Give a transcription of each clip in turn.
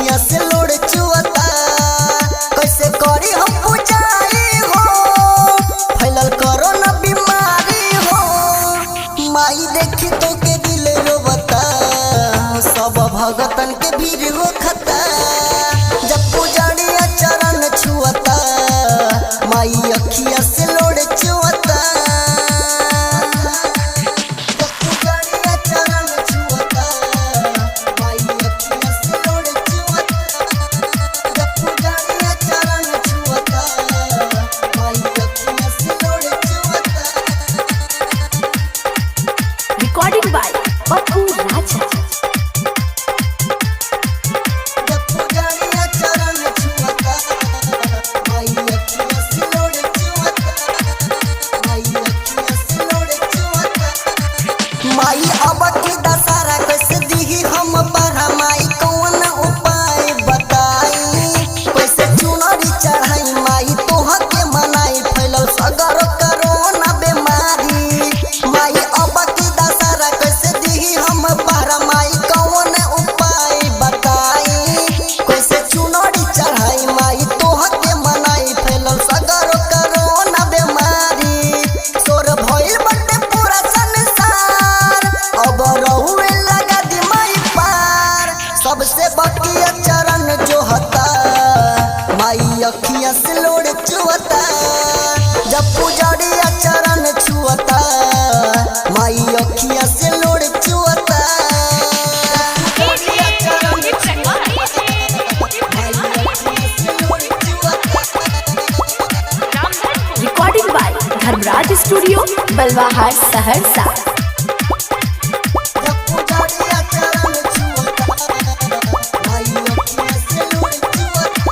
अखियां से लोड़ चुअता कैसे करी हम पूजाई हो फैलल कोरोना बीमारी हो माई देखी तो के दिल रोवता सब भगतन के भीड़ हो खता जब पुजारिया चरण छुअता माई अखियां से लोड़ चुअता Recording by Pappu Raja. माई अब की दशहरा कैसे दिही हम पढ़ा माई कौन उपाय बताई कैसे चुनरी चढ़ाई माई तोह के मनाई फैलल सगर कोरोना बीमारी माई अब की दशहरा कैसे दिही हम पढ़ा माई कौन उपाय बताई कैसे चुनरी चढ़ाई माई तोह के मनाई फैलल सगर कोरोना बीमारी सोर भइल बटे पूरा संसार अब रहुए लगा दी माई पार सबसे बकिया चरण जो हता माई अखियां से लोड़ चुअता जब पुजारिया चरण छुअता माई अखियां से लोड़ चुअता Recording by Dharmraj Studio, Balwahar, Saharsa.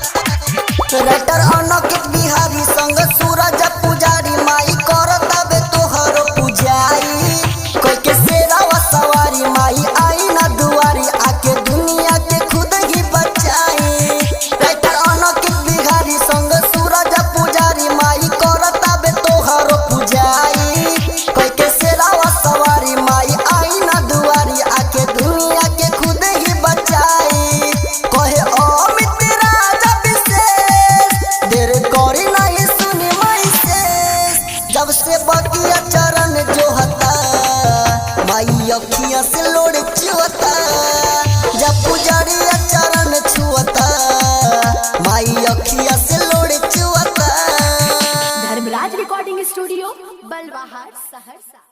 Writer Ankit Bihari संग सूरज पुजारी माई करताबे तोहरो पूजाई कोई के शेरावा सवारी माई आई ना दुआरी आके दुनिया के खुद ही बचाई राइटर अनकित बिहारी संग सूरज पुजारी माई करताबे तोहरो पूजाई कोई के शेरावा सवारी माई आई ना दुआरी आके दुनिया के खुद ही बचाई कहे अमित राजा देर करी नहीं सुनी माई से जब से बकिया चरण जो हता माई अखियां से लोड़ चुअता जब पुजारिया चरण छुअता माई अखियां से लोड़ चुअता Dharmraj Recording Studio, Balwahar, Saharsa.